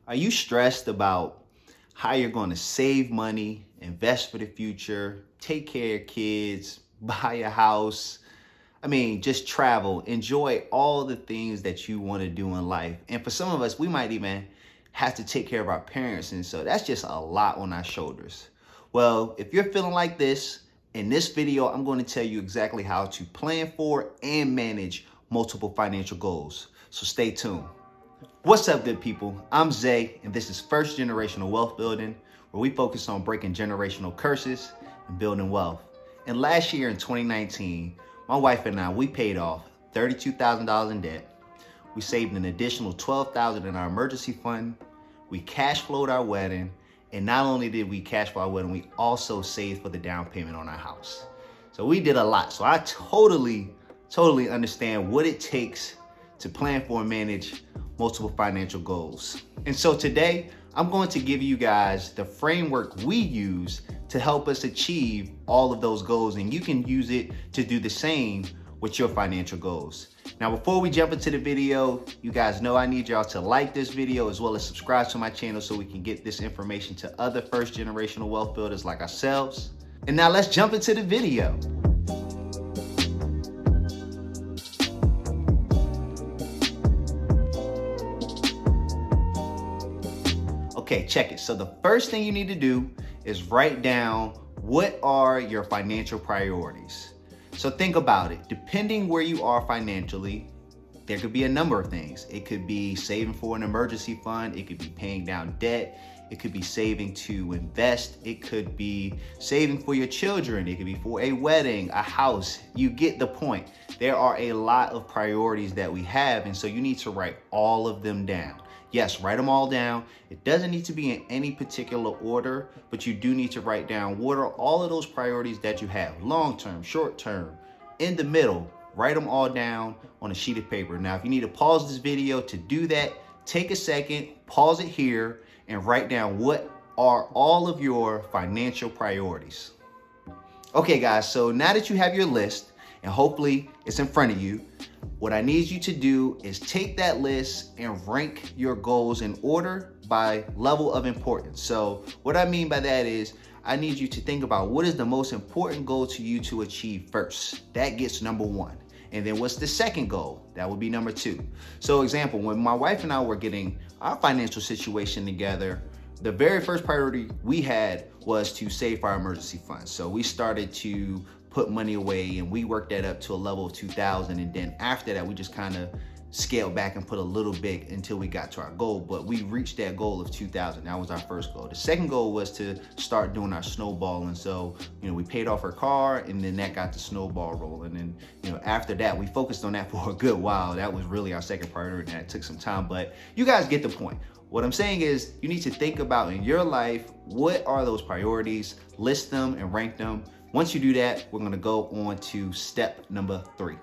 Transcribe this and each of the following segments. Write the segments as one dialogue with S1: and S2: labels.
S1: Are you stressed about how you're going to save money, invest for the future, take care of kids, buy a house? Just travel, enjoy all the things that you want to do in life. And for some of us, we might even have to take care of our parents. And so that's just a lot on our shoulders. Well, if you're feeling like this, in this video, I'm going to tell you exactly how to plan for and manage multiple financial goals. So stay tuned. What's up, good people? I'm Zay, and this is First Generational Wealth Building, where we focus on breaking generational curses and building wealth. And last year in 2019, my wife and I, we paid off $32,000 in debt. We saved an additional $12,000 in our emergency fund. We cash flowed our wedding. And not only did we cash flow our wedding, we also saved for the down payment on our house. So we did a lot. So I totally understand what it takes to plan for and manage multiple financial goals. And so today, I'm going to give you guys the framework we use to help us achieve all of those goals, and you can use it to do the same with your financial goals. Now, before we jump into the video, you guys know I need y'all to like this video as well as subscribe to my channel so we can get this information to other first generational wealth builders like ourselves. And now let's jump into the video. Okay, check it. So the first thing you need to do is write down what are your financial priorities. So think about it. Depending where you are financially, there could be a number of things. It could be saving for an emergency fund. It could be paying down debt. It could be saving to invest. It could be saving for your children. It could be for a wedding, a house. You get the point. There are a lot of priorities that we have, and so you need to write all of them down. Yes, write them all down. It doesn't need to be in any particular order, but you do need to write down what are all of those priorities that you have, long-term, short-term, in the middle. Write them all down on a sheet of paper. Now, if you need to pause this video to do that, take a second, pause it here, and write down what are all of your financial priorities. Okay, guys, so now that you have your list, and hopefully it's in front of you, what I need you to do is take that list and rank your goals in order by level of importance. So what I mean by that is I need you to think about what is the most important goal to you to achieve first. That gets number one. And then what's the second goal? That would be number two. So example, when my wife and I were getting our financial situation together, the very first priority we had was to save for our emergency fund. So we started to put money away and we worked that up to a level of 2,000. And then after that, we just kind of scaled back and put a little bit until we got to our goal. But we reached that goal of 2,000. That was our first goal. The second goal was to start doing our snowballing. So, we paid off our car and then that got the snowball rolling. And, after that, we focused on that for a good while. That was really our second priority and that took some time, but you guys get the point. What I'm saying is you need to think about in your life, what are those priorities, list them and rank them. Once you do that, we're gonna go on to step number 3.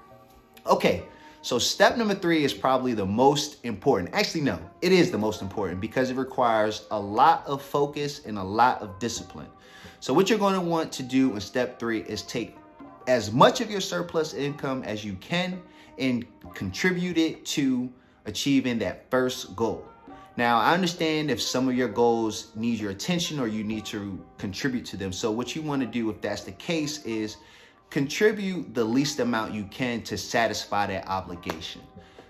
S1: Okay, so step number 3 is probably the most important. Actually, no, it is the most important because it requires a lot of focus and a lot of discipline. So what you're gonna want to do in step 3 is take as much of your surplus income as you can and contribute it to achieving that first goal. Now, I understand if some of your goals need your attention or you need to contribute to them. So what you want to do if that's the case is contribute the least amount you can to satisfy that obligation.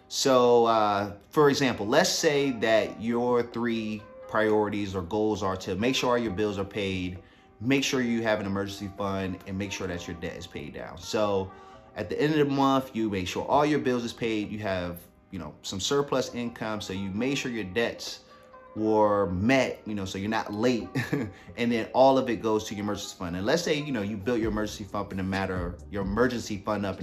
S1: So for example, let's say that your 3 priorities or goals are to make sure all your bills are paid, make sure you have an emergency fund, and make sure that your debt is paid down. So at the end of the month, you make sure all your bills is paid, you have some surplus income, so you made sure your debts were met, so you're not late, and then all of it goes to your emergency fund. And let's say, you built your emergency fund up in a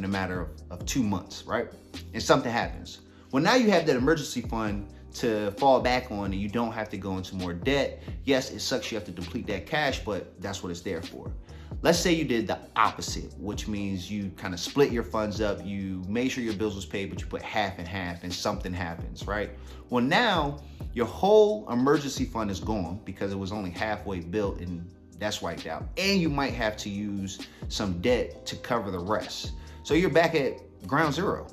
S1: matter of 2 months, right? And something happens. Well, now you have that emergency fund to fall back on and you don't have to go into more debt. Yes, it sucks you have to deplete that cash, but that's what it's there for. Let's say you did the opposite, which means you kind of split your funds up. You made sure your bills was paid, but you put half and half and something happens, right? Well, now your whole emergency fund is gone because it was only halfway built and that's wiped out. And you might have to use some debt to cover the rest. So you're back at ground zero.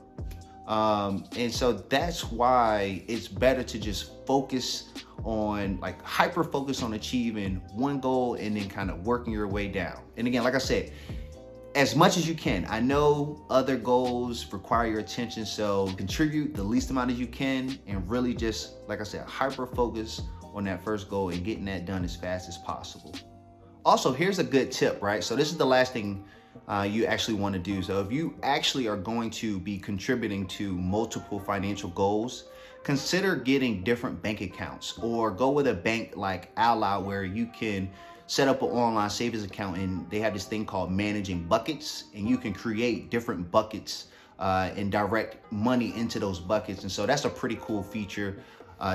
S1: And so that's why it's better to just focus on, like, hyper focus on achieving one goal and then kind of working your way down. And again, like I said, as much as you can. I know other goals require your attention, so contribute the least amount as you can and really just, like I said, hyper focus on that first goal and getting that done as fast as possible. Also, here's a good tip, right? So this is the last thing you actually want to do. So if you actually are going to be contributing to multiple financial goals, consider getting different bank accounts, or go with a bank like Ally where you can set up an online savings account, and they have this thing called managing buckets, and you can create different buckets and direct money into those buckets. And so that's a pretty cool feature.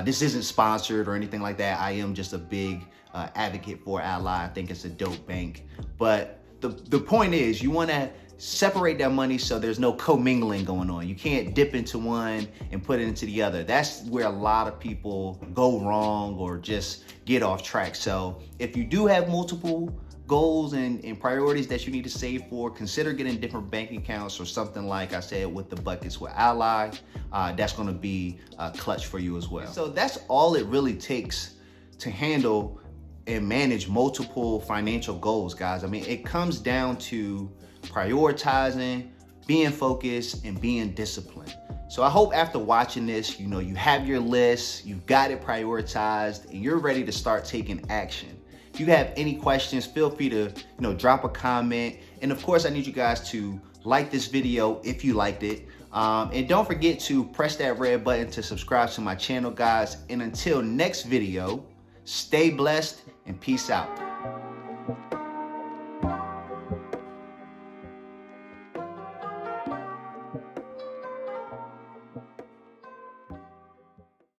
S1: This isn't sponsored or anything like that. I am just a big advocate for Ally. I think it's a dope bank. But the point is, you want to separate that money so there's no commingling going on. You can't dip into one and put it into the other. That's where a lot of people go wrong or just get off track. So if you do have multiple goals and priorities that you need to save for, consider getting different bank accounts or something like I said with the buckets with Ally. That's going to be clutch for you as well. So that's all it really takes to handle and manage multiple financial goals, guys. I mean, it comes down to prioritizing, being focused, and being disciplined. So I hope after watching this, you have your list, you've got it prioritized, and you're ready to start taking action. If you have any questions, feel free to drop a comment. And of course, I need you guys to like this video if you liked it. And don't forget to press that red button to subscribe to my channel, guys. And until next video, stay blessed and peace out.